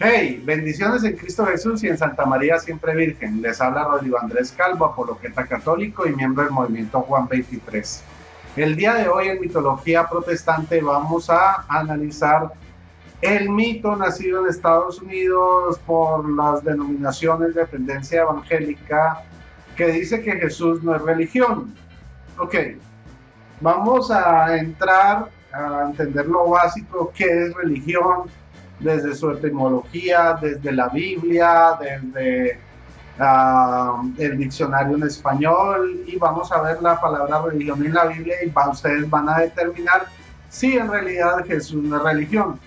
Hey, bendiciones en Cristo Jesús y en Santa María Siempre Virgen. Les habla Rodrigo Andrés Calvo, apologeta católico y miembro del movimiento Juan 23. El día de hoy en Mitología Protestante vamos a analizar el mito nacido en Estados Unidos por las denominaciones de tendencia evangélica que dice que Jesús no es religión. Ok, vamos a entrar a entender lo básico, qué es religión, desde su etimología, desde la Biblia, desde el diccionario en español, y vamos a ver la palabra religión en la Biblia y ustedes van a determinar si en realidad Jesús no es religión.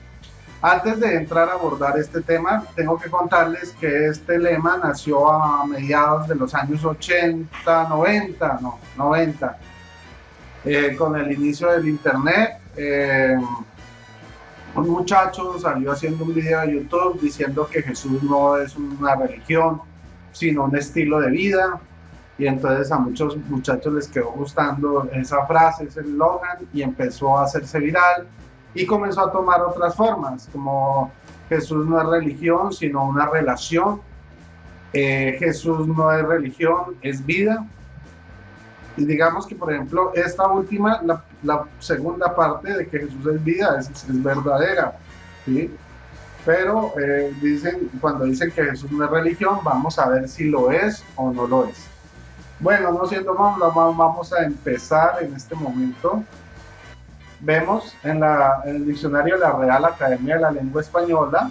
Antes de entrar a abordar este tema, tengo que contarles que este lema nació a mediados de los años 80, 90, con el inicio del internet. Un muchacho salió haciendo un video de YouTube diciendo que Jesús no es una religión, sino un estilo de vida. Y entonces a muchos muchachos les quedó gustando esa frase, ese eslogan, y empezó a hacerse viral y comenzó a tomar otras formas, como Jesús no es religión, sino una relación. Jesús no es religión, es vida. Y digamos que, por ejemplo, esta última, la segunda parte de que Jesús es vida, es verdadera, ¿sí? Pero cuando dicen que Jesús no es religión, vamos a ver si lo es o no lo es. Bueno, no siendo más, vamos a empezar en este momento. Vemos en el diccionario de la Real Academia de la Lengua Española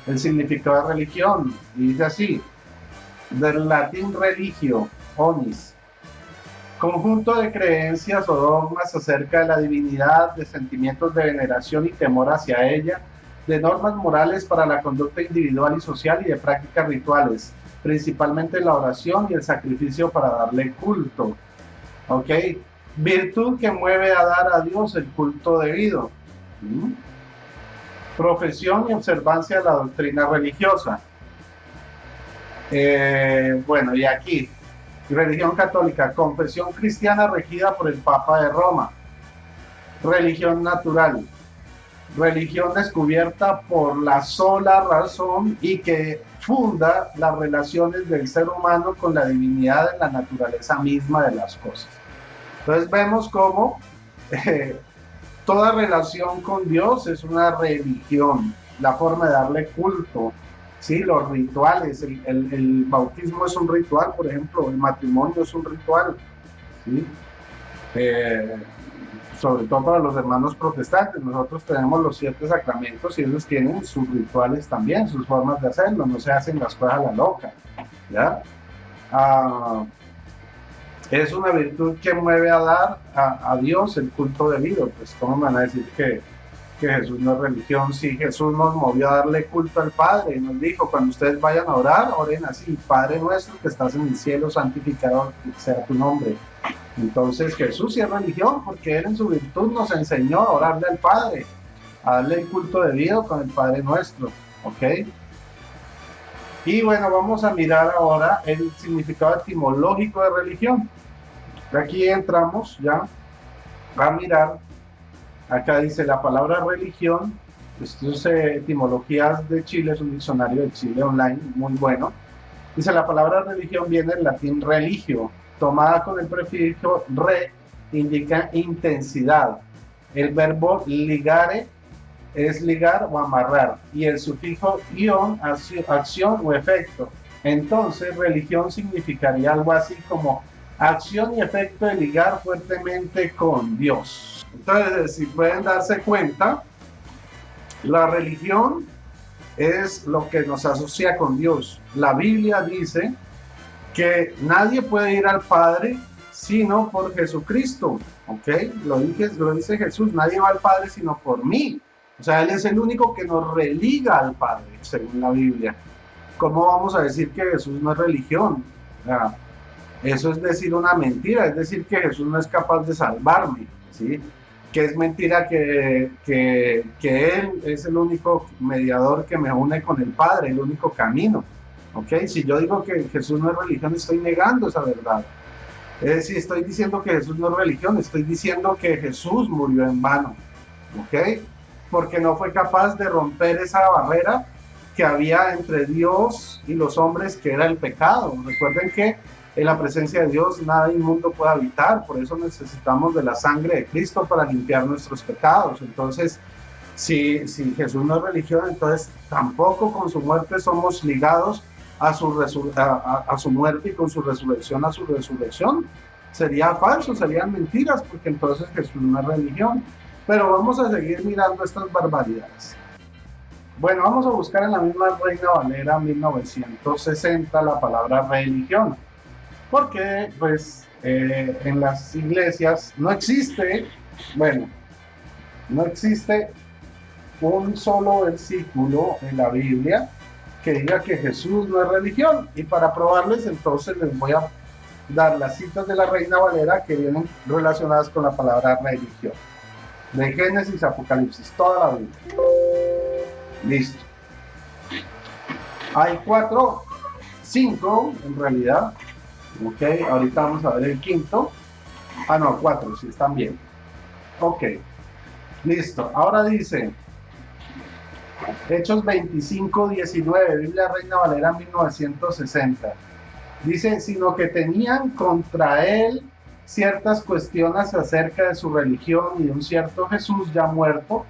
el significado de religión, y dice así: del latín religio, onis, conjunto de creencias o dogmas acerca de la divinidad, de sentimientos de veneración y temor hacia ella, de normas morales para la conducta individual y social y de prácticas rituales, principalmente la oración y el sacrificio para darle culto. ¿Ok? Virtud que mueve a dar a Dios el culto debido. Profesión y observancia de la doctrina religiosa. Bueno, y aquí religión católica, confesión cristiana regida por el Papa de Roma. Religión natural, religión descubierta por la sola razón y que funda las relaciones del ser humano con la divinidad de la naturaleza misma de las cosas. Entonces vemos cómo toda relación con Dios es una religión, la forma de darle culto. Sí, los rituales, el bautismo es un ritual, por ejemplo, el matrimonio es un ritual, ¿sí? Sobre todo para los hermanos protestantes. Nosotros tenemos los 7 sacramentos y ellos tienen sus rituales también, sus formas de hacerlo, no se hacen las cosas a la loca, ¿ya? Es una virtud que mueve a dar a Dios el culto debido. Pues ¿cómo me van a decir que Jesús no es religión? Si Jesús nos movió a darle culto al Padre y nos dijo: cuando ustedes vayan a orar, oren así: Padre nuestro que estás en el cielo, santificado sea tu nombre. Entonces Jesús sí es religión, porque Él en su virtud nos enseñó a orarle al Padre, a darle el culto debido con el Padre nuestro. ¿Ok? Y bueno, vamos a mirar ahora el significado etimológico de religión. Aquí entramos ya a mirar. Acá dice la palabra religión. Esto es etimologías de Chile, es un diccionario de Chile online muy bueno. Dice: la palabra religión viene del latín religio, tomada con el prefijo re, indica intensidad. El verbo ligare es ligar o amarrar, y el sufijo ion, acción o efecto. Entonces religión significaría algo así como acción y efecto de ligar fuertemente con Dios. Entonces, si pueden darse cuenta, la religión es lo que nos asocia con Dios. La Biblia dice que nadie puede ir al Padre sino por Jesucristo. ¿Ok? Lo dice Jesús: nadie va al Padre sino por mí. O sea, Él es el único que nos religa al Padre, según la Biblia. ¿Cómo vamos a decir que Jesús no es religión? O sea, eso es decir una mentira, es decir que Jesús no es capaz de salvarme, ¿sí? Que es mentira que Él es el único mediador que me une con el Padre, el único camino, ¿ok? Si yo digo que Jesús no es religión, estoy negando esa verdad. Si estoy diciendo que Jesús no es religión, estoy diciendo que Jesús murió en vano, ¿ok? Porque no fue capaz de romper esa barrera que había entre Dios y los hombres, que era el pecado. Recuerden que en la presencia de Dios nada inmundo puede habitar, por eso necesitamos de la sangre de Cristo para limpiar nuestros pecados. Entonces, si Jesús no es religión, entonces tampoco con su muerte somos ligados a su muerte, y con su resurrección a su resurrección. Sería falso, serían mentiras, porque entonces Jesús no es religión. Pero vamos a seguir mirando estas barbaridades. Bueno, vamos a buscar en la misma Reina Valera 1960 la palabra religión, porque pues en las iglesias no existe un solo versículo en la Biblia que diga que Jesús no es religión. Y para probarles, entonces les voy a dar las citas de la Reina Valera que vienen relacionadas con la palabra religión, de Génesis a Apocalipsis, toda la Biblia. Listo. Hay 5 en realidad. Ok, ahorita vamos a ver el quinto. 4, sí, están bien. Ok, listo. Ahora dice Hechos 25:19, Biblia Reina Valera 1960. Dice, sino que tenían contra él ciertas cuestiones acerca de su religión y de un cierto Jesús ya muerto,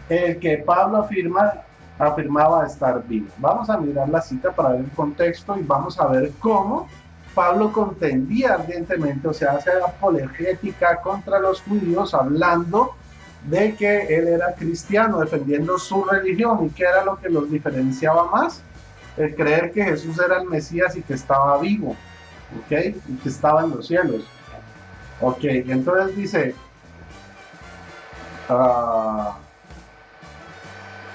el que Pablo afirmaba estar vivo. Vamos a mirar la cita para ver el contexto y vamos a ver cómo Pablo contendía ardientemente, o sea, hacía apologética contra los judíos, hablando de que él era cristiano, defendiendo su religión. ¿Y qué era lo que los diferenciaba más? El creer que Jesús era el Mesías y que estaba vivo, ¿ok? Y que estaba en los cielos. Ok, entonces dice,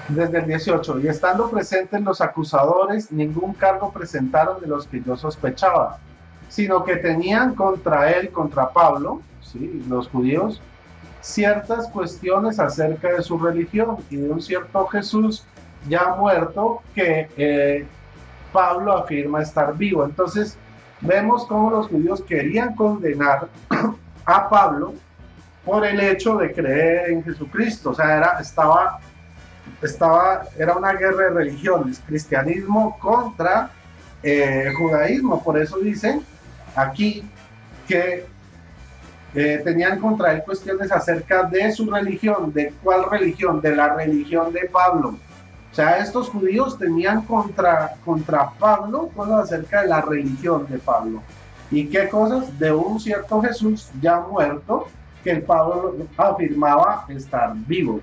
desde el 18, y estando presentes los acusadores, ningún cargo presentaron de los que yo sospechaba, sino que tenían contra él, contra Pablo, ¿sí?, los judíos, ciertas cuestiones acerca de su religión y de un cierto Jesús ya muerto que Pablo afirma estar vivo. Entonces vemos cómo los judíos querían condenar a Pablo por el hecho de creer en Jesucristo. O sea, era una guerra de religiones, cristianismo contra judaísmo. Por eso dicen aquí que tenían contra él cuestiones acerca de su religión. ¿De cuál religión? De la religión de Pablo. O sea, estos judíos tenían contra Pablo cosas acerca de la religión de Pablo. ¿Y qué cosas? De un cierto Jesús ya muerto, que el Pablo afirmaba estar vivo.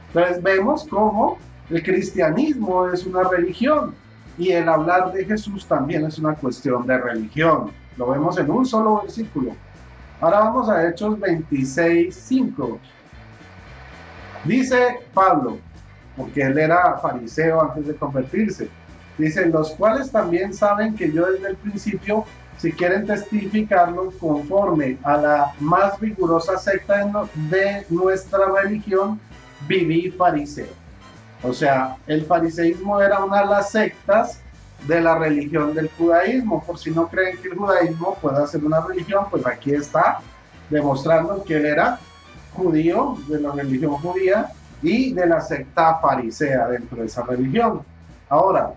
Entonces vemos cómo el cristianismo es una religión y el hablar de Jesús también es una cuestión de religión. Lo vemos en un solo versículo. Ahora vamos a Hechos 26:5. Dice Pablo, porque él era fariseo antes de convertirse, dice, los cuales también saben que yo desde el principio, si quieren testificarlo, conforme a la más rigurosa secta de nuestra religión, viví fariseo. O sea, el fariseísmo era una de las sectas de la religión del judaísmo. Por si no creen que el judaísmo pueda ser una religión, pues aquí está demostrando que él era judío, de la religión judía y de la secta farisea dentro de esa religión. Ahora,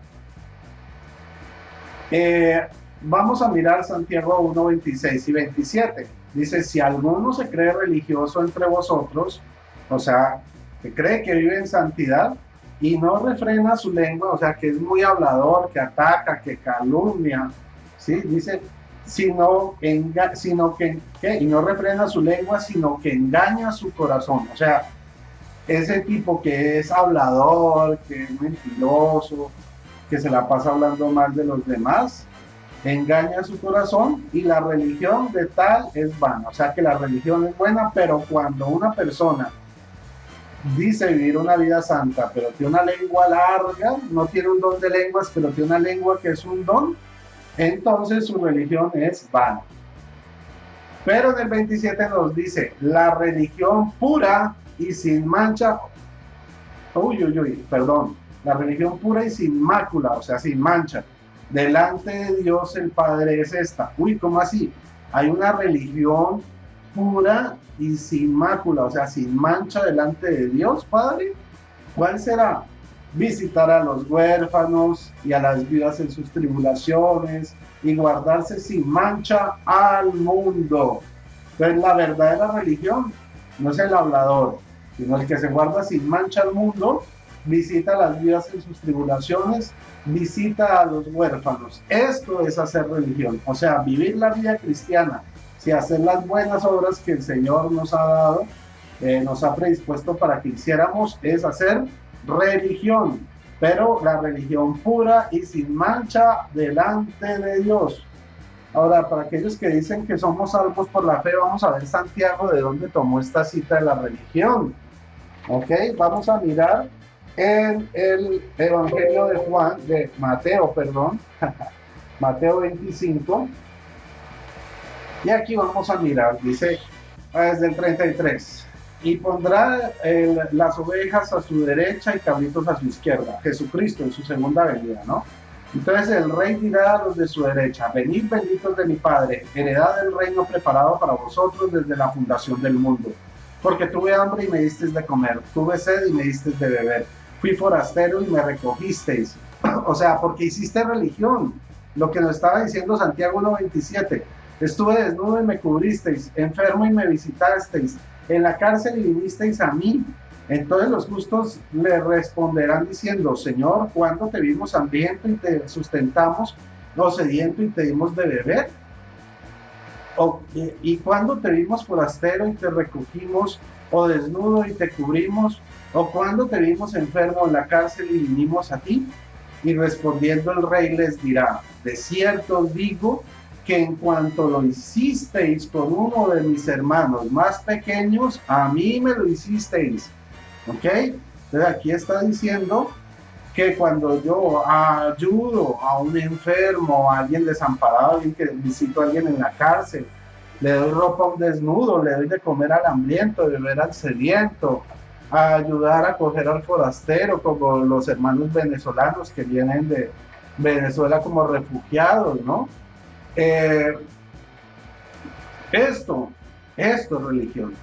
vamos a mirar Santiago 1:26 y 27. Dice, si alguno se cree religioso entre vosotros, o sea, que cree que vive en santidad y no refrena su lengua, o sea, que es muy hablador, que ataca, que calumnia, ¿sí? Dice, y no refrena su lengua, sino que engaña su corazón. O sea, ese tipo que es hablador, que es mentiroso, que se la pasa hablando mal de los demás, engaña su corazón, y la religión de tal es vana. O sea que la religión es buena, pero cuando una persona dice vivir una vida santa, pero tiene una lengua larga, no tiene un don de lenguas, pero tiene una lengua que es un don, entonces su religión es vana. Pero en el 27 nos dice, la religión pura y sin mancha, la religión pura y sin mácula, o sea, sin mancha, delante de Dios el Padre es esta. ¿Cómo así? Hay una religión pura y sin mácula, o sea, sin mancha delante de Dios Padre. ¿Cuál será? visitar a los huérfanos y a las viudas en sus tribulaciones y guardarse sin mancha al mundo. Entonces la verdadera religión no es el hablador, sino el que se guarda sin mancha al mundo, visita a las viudas en sus tribulaciones, visita a los huérfanos. Esto es hacer religión, o sea, vivir la vida cristiana, si hacer las buenas obras que el Señor nos ha dado, nos ha predispuesto para que hiciéramos, es hacer religión, pero la religión pura y sin mancha delante de Dios. Ahora, para aquellos que dicen que somos salvos por la fe, vamos a ver Santiago de dónde tomó esta cita de la religión. Ok, vamos a mirar en el Evangelio de Mateo, Mateo 25. Y aquí vamos a mirar, dice desde el 33. Y pondrá las ovejas a su derecha y cabritos a su izquierda. Jesucristo en su segunda venida, ¿no? Entonces el rey dirá a los de su derecha: venid benditos de mi Padre, heredad del reino preparado para vosotros desde la fundación del mundo. Porque tuve hambre y me disteis de comer, tuve sed y me disteis de beber, fui forastero y me recogisteis. O sea, porque hiciste religión. Lo que nos estaba diciendo Santiago 1:27. Estuve desnudo y me cubristeis, enfermo y me visitasteis, en la cárcel y vinisteis a mí. Entonces los justos le responderán diciendo: Señor, ¿cuándo te vimos hambriento y te sustentamos, o sediento y te dimos de beber? ¿Y cuándo te vimos forastero y te recogimos, o desnudo y te cubrimos? ¿O cuándo te vimos enfermo en la cárcel y vinimos a ti? Y respondiendo el rey les dirá: de cierto os digo que en cuanto lo hicisteis con uno de mis hermanos más pequeños, a mí me lo hicisteis. ¿Ok? Entonces aquí está diciendo que cuando yo ayudo a un enfermo, a alguien desamparado, a alguien que visito a alguien en la cárcel, le doy ropa a un desnudo, le doy de comer al hambriento, de beber al sediento, a ayudar a acoger al forastero, como los hermanos venezolanos que vienen de Venezuela como refugiados, ¿no? Esto es religión.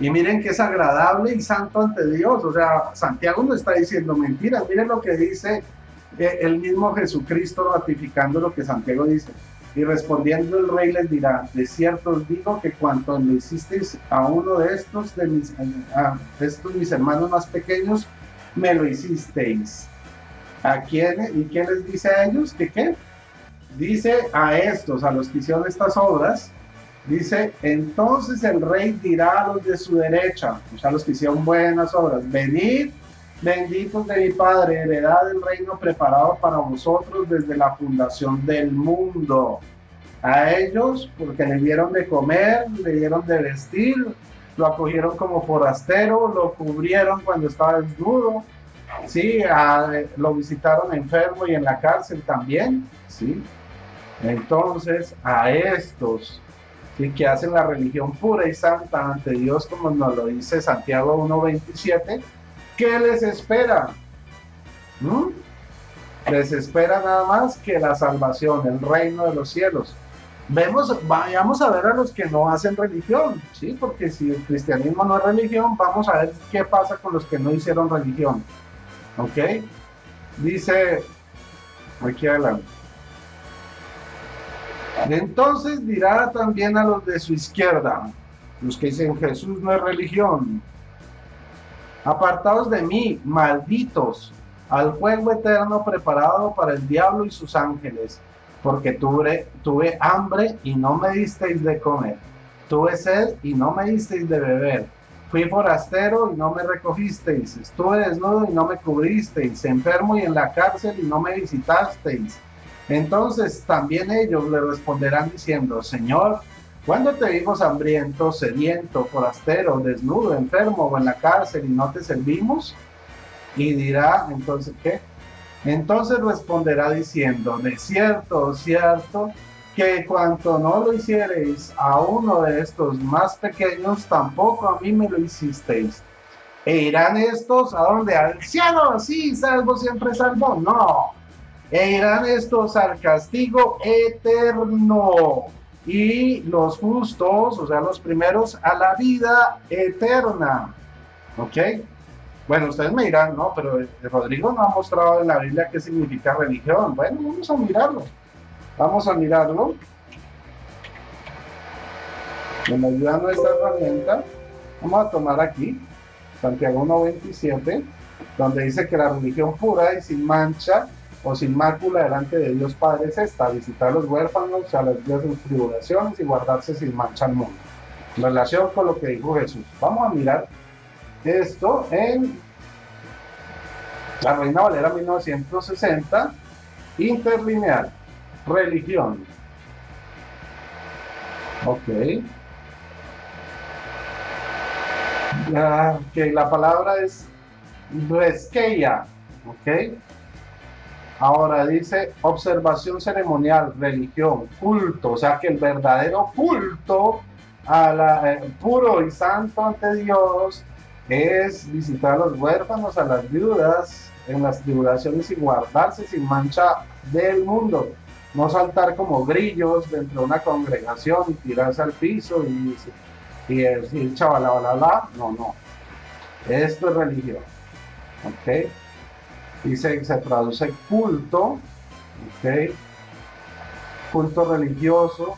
Y miren que es agradable y santo ante Dios. O sea, Santiago no está diciendo mentiras. Miren lo que dice el mismo Jesucristo, ratificando lo que Santiago dice. Y respondiendo el rey les dirá: de cierto os digo que cuanto lo hicisteis a uno de estos mis hermanos más pequeños, me lo hicisteis. ¿A quién? ¿Y qué les dice a ellos? ¿Que qué? Dice a estos, a los que hicieron estas obras, dice: entonces el rey dirá a los de su derecha, o sea, a los que hicieron buenas obras: venid, benditos de mi Padre, heredad del reino preparado para vosotros desde la fundación del mundo. A ellos, porque le dieron de comer, le dieron de vestir, lo acogieron como forastero, lo cubrieron cuando estaba desnudo, ¿sí? Lo visitaron enfermo y en la cárcel también, ¿sí? Entonces, a estos, ¿sí?, que hacen la religión pura y santa ante Dios, como nos lo dice Santiago 1:27, ¿qué les espera? Les espera nada más que la salvación, el reino de los cielos. Vayamos a ver a los que no hacen religión, ¿sí? Porque si el cristianismo no es religión, vamos a ver qué pasa con los que no hicieron religión. ¿Ok? Dice aquí adelante: entonces dirá también a los de su izquierda, los que dicen Jesús no es religión: apartaos de mí, malditos, al fuego eterno preparado para el diablo y sus ángeles, porque tuve hambre y no me disteis de comer, tuve sed y no me disteis de beber, fui forastero y no me recogisteis, estuve desnudo y no me cubristeis, enfermo y en la cárcel y no me visitasteis. Entonces también ellos le responderán diciendo: Señor, ¿cuándo te vimos hambriento, sediento, forastero, desnudo, enfermo o en la cárcel y no te servimos? Y dirá entonces, ¿qué? Entonces responderá diciendo: de cierto, cierto, que cuanto no lo hiciereis a uno de estos más pequeños, tampoco a mí me lo hicisteis. ¿E irán estos a dónde? ¿Al cielo? Sí, salvo siempre salvo. No. E irán estos al castigo eterno, y los justos, o sea, los primeros, a la vida eterna. ¿Ok? Bueno, ustedes me dirán, no, pero Rodrigo no ha mostrado en la Biblia qué significa religión. Bueno, vamos a mirarlo. Vamos a mirarlo. Me ayuda nuestra herramienta. Vamos a tomar aquí Santiago 1:27, donde dice que la religión pura y sin mancha o sin mácula delante de Dios Padre es esta: visitar a los huérfanos a los días de sus tribulaciones y guardarse sin mancha al mundo. En relación con lo que dijo Jesús. Vamos a mirar esto en la Reina Valera 1960, interlineal, religión. Ok. Que la palabra es reskeia, ok. Ahora dice observación ceremonial, religión, culto, o sea que el verdadero culto puro y santo ante Dios es visitar a los huérfanos, a las viudas en las tribulaciones y guardarse sin mancha del mundo. No saltar como grillos dentro de una congregación y tirarse al piso y decir chavalabala, no. Esto es religión, ¿ok? Y se traduce culto, ¿ok? Culto religioso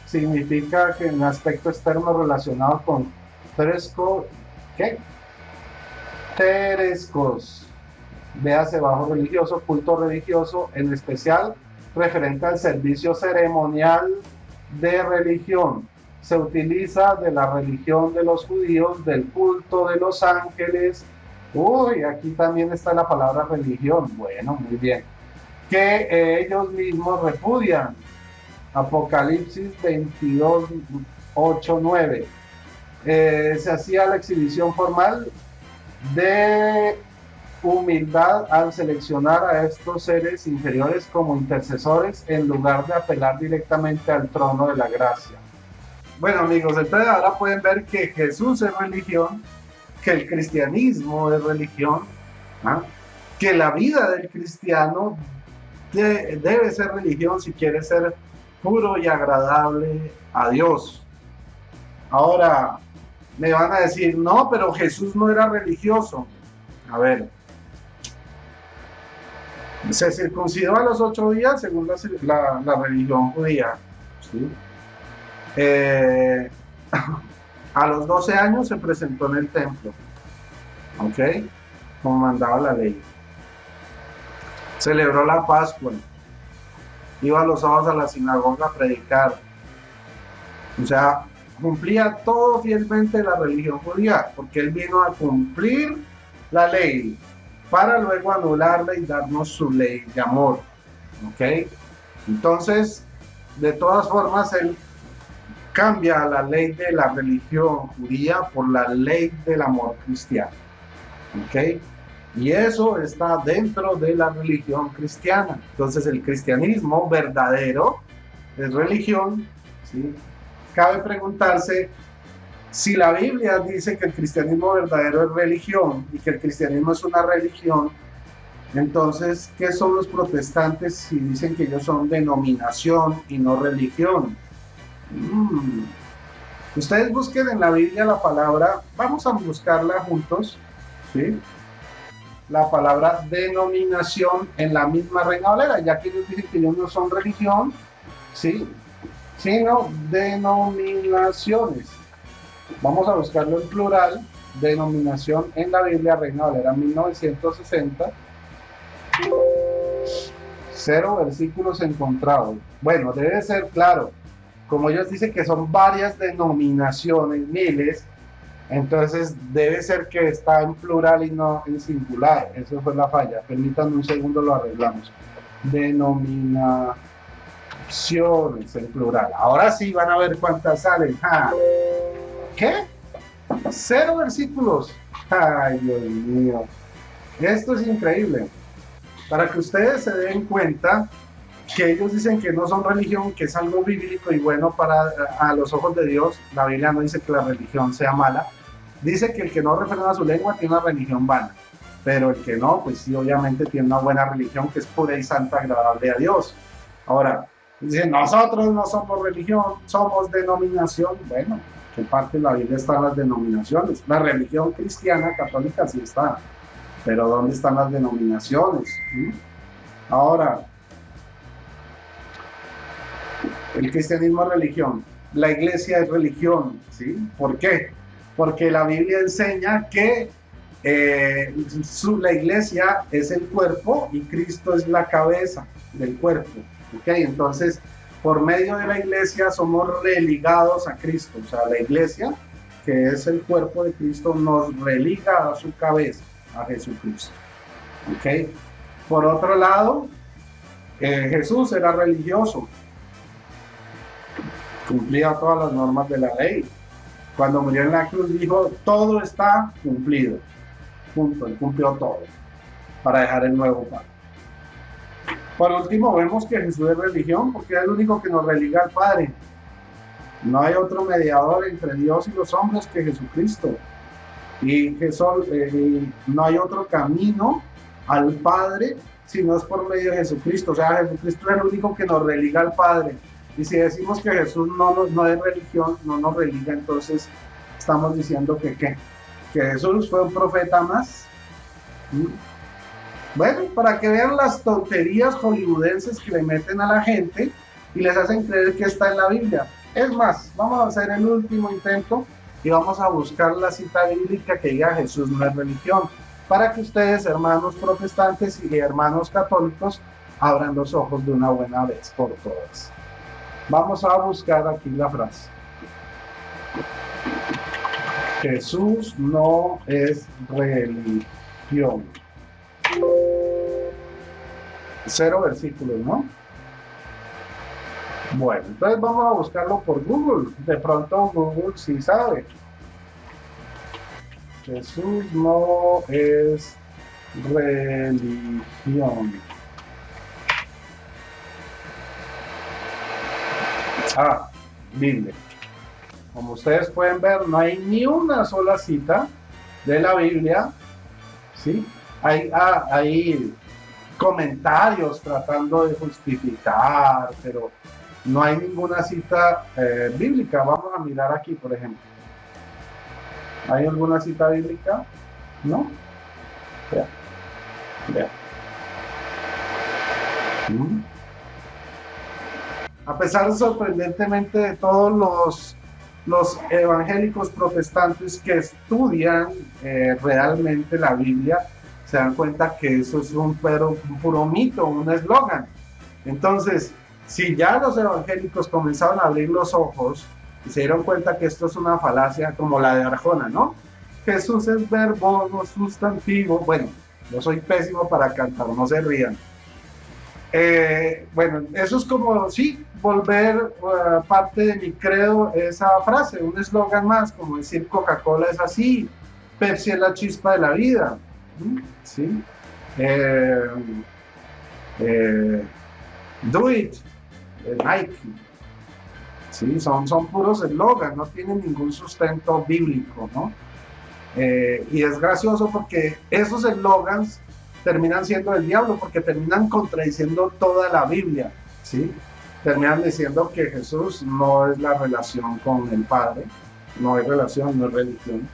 significa que en aspecto externo relacionado con terescos, véase bajo religioso, culto religioso, en especial referente al servicio ceremonial de religión. Se utiliza de la religión de los judíos, del culto de los ángeles. Uy, aquí también está la palabra religión. Bueno, muy bien. Que ellos mismos repudian. Apocalipsis 22, 8, 9. Se hacía la exhibición formal de humildad al seleccionar a estos seres inferiores como intercesores en lugar de apelar directamente al trono de la gracia. Bueno, amigos, entonces ahora pueden ver que Jesús es religión, que el cristianismo es religión, ¿ah? Que la vida del cristiano debe ser religión si quiere ser puro y agradable a Dios. Ahora, me van a decir, no, pero Jesús no era religioso. A ver, se circuncidó a los 8 días según la religión judía, ¿sí? A los 12 años se presentó en el templo, ¿ok? Como mandaba la ley. Celebró la Pascua, iba los sábados a la sinagoga a predicar, o sea, cumplía todo fielmente la religión judía, porque él vino a cumplir la ley para luego anularla y darnos su ley de amor, ¿ok? Entonces, de todas formas, él cambia la ley de la religión judía por la ley del amor cristiano, ¿ok? Y eso está dentro de la religión cristiana. Entonces el cristianismo verdadero es religión, ¿sí? Cabe preguntarse si la Biblia dice que el cristianismo verdadero es religión y que el cristianismo es una religión. Entonces, ¿qué son los protestantes si dicen que ellos son denominación y no religión? Ustedes busquen en la Biblia la palabra, vamos a buscarla juntos, ¿sí? La palabra denominación en la misma Reina Valera, ya que ellos dicen que ellos no son religión, ¿sí? Sino denominaciones. Vamos a buscarlo en plural, denominación en la Biblia, Reina Valera 1960. 0 versículos encontrados. Bueno, debe ser claro. Como ellos dicen que son varias denominaciones, miles, entonces debe ser que está en plural y no en singular. Eso fue la falla. Permítanme un segundo, lo arreglamos. Denominaciones en plural. Ahora sí van a ver cuántas salen. ¡Ja! ¿Qué? 0 versículos. Ay, Dios mío. Esto es increíble. Para que ustedes se den cuenta que ellos dicen que no son religión, que es algo bíblico y bueno a los ojos de Dios. La Biblia no dice que la religión sea mala. Dice que el que no refrena su lengua tiene una religión vana. Pero el que no, pues sí, obviamente tiene una buena religión que es pura y santa, agradable a Dios. Ahora, Dicen, nosotros no somos religión, somos denominación. Bueno, ¿qué parte de la Biblia están las denominaciones? La religión cristiana, católica sí está, pero ¿dónde están las denominaciones? Ahora, el cristianismo es religión, la iglesia es religión, ¿sí? ¿Por qué? Porque la Biblia enseña que la iglesia es el cuerpo y Cristo es la cabeza del cuerpo. ¿Okay? Entonces, por medio de la iglesia somos religados a Cristo. O sea, la iglesia, que es el cuerpo de Cristo, nos religa a su cabeza, a Jesucristo. ¿Okay? Por otro lado, Jesús era religioso. Cumplía todas las normas de la ley. Cuando murió en la cruz dijo, todo está cumplido. Punto, él cumplió todo para dejar el nuevo pacto. Por último, vemos que Jesús es religión porque es el único que nos religa al Padre. No hay otro mediador entre Dios y los hombres que Jesucristo. Y no hay otro camino al Padre si no es por medio de Jesucristo. O sea, Jesucristo es el único que nos religa al Padre. Y si decimos que Jesús no es religión, no nos religa, entonces estamos diciendo que Jesús fue un profeta más. Bueno, para que vean las tonterías hollywoodenses que le meten a la gente y les hacen creer que está en la Biblia. Es más, vamos a hacer el último intento y vamos a buscar la cita bíblica que diga Jesús no es religión, para que ustedes, hermanos protestantes y hermanos católicos, abran los ojos de una buena vez por todas. Vamos a buscar aquí la frase. Jesús no es religión. 0 versículos, ¿no? Bueno, entonces vamos a buscarlo por Google. De pronto Google sí sabe. Jesús no es religión. Biblia. Como ustedes pueden ver, no hay ni una sola cita de la Biblia, ¿sí? Hay comentarios tratando de justificar, pero no hay ninguna cita bíblica. Vamos a mirar aquí, por ejemplo. ¿Hay alguna cita bíblica? ¿No? Vea. A pesar, sorprendentemente, de todos los evangélicos protestantes que estudian realmente la Biblia, se dan cuenta que eso es un puro mito, un eslogan. Entonces, si ya los evangélicos comenzaron a abrir los ojos y se dieron cuenta que esto es una falacia como la de Arjona, ¿no? Jesús es verbo, no sustantivo. Bueno, yo soy pésimo para cantar, no se rían. Bueno, eso es como, sí, volver parte de mi credo esa frase, un eslogan más, como decir Coca-Cola es así, Pepsi es la chispa de la vida, ¿sí? Do it, Nike, ¿sí? Son puros eslogans, no tienen ningún sustento bíblico, ¿no? Y es gracioso porque esos eslogans terminan siendo del diablo porque terminan contradiciendo toda la Biblia, ¿sí? Terminan diciendo que Jesús no es la relación con el Padre, no es relación, no es religión.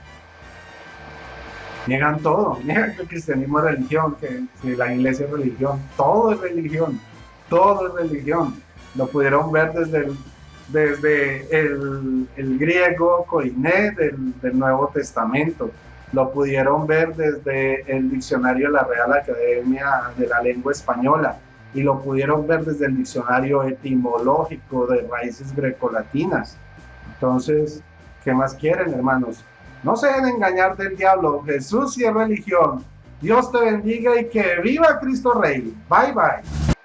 Niegan todo, niegan que el cristianismo es religión, que la iglesia es religión, todo es religión, todo es religión. Lo pudieron ver desde el griego koiné del Nuevo Testamento. Lo pudieron ver desde el diccionario de la Real Academia de la Lengua Española y lo pudieron ver desde el diccionario etimológico de raíces grecolatinas. Entonces, ¿qué más quieren, hermanos? No se dejen engañar del diablo. Jesús sí es religión. Dios te bendiga y que viva Cristo Rey. Bye, bye.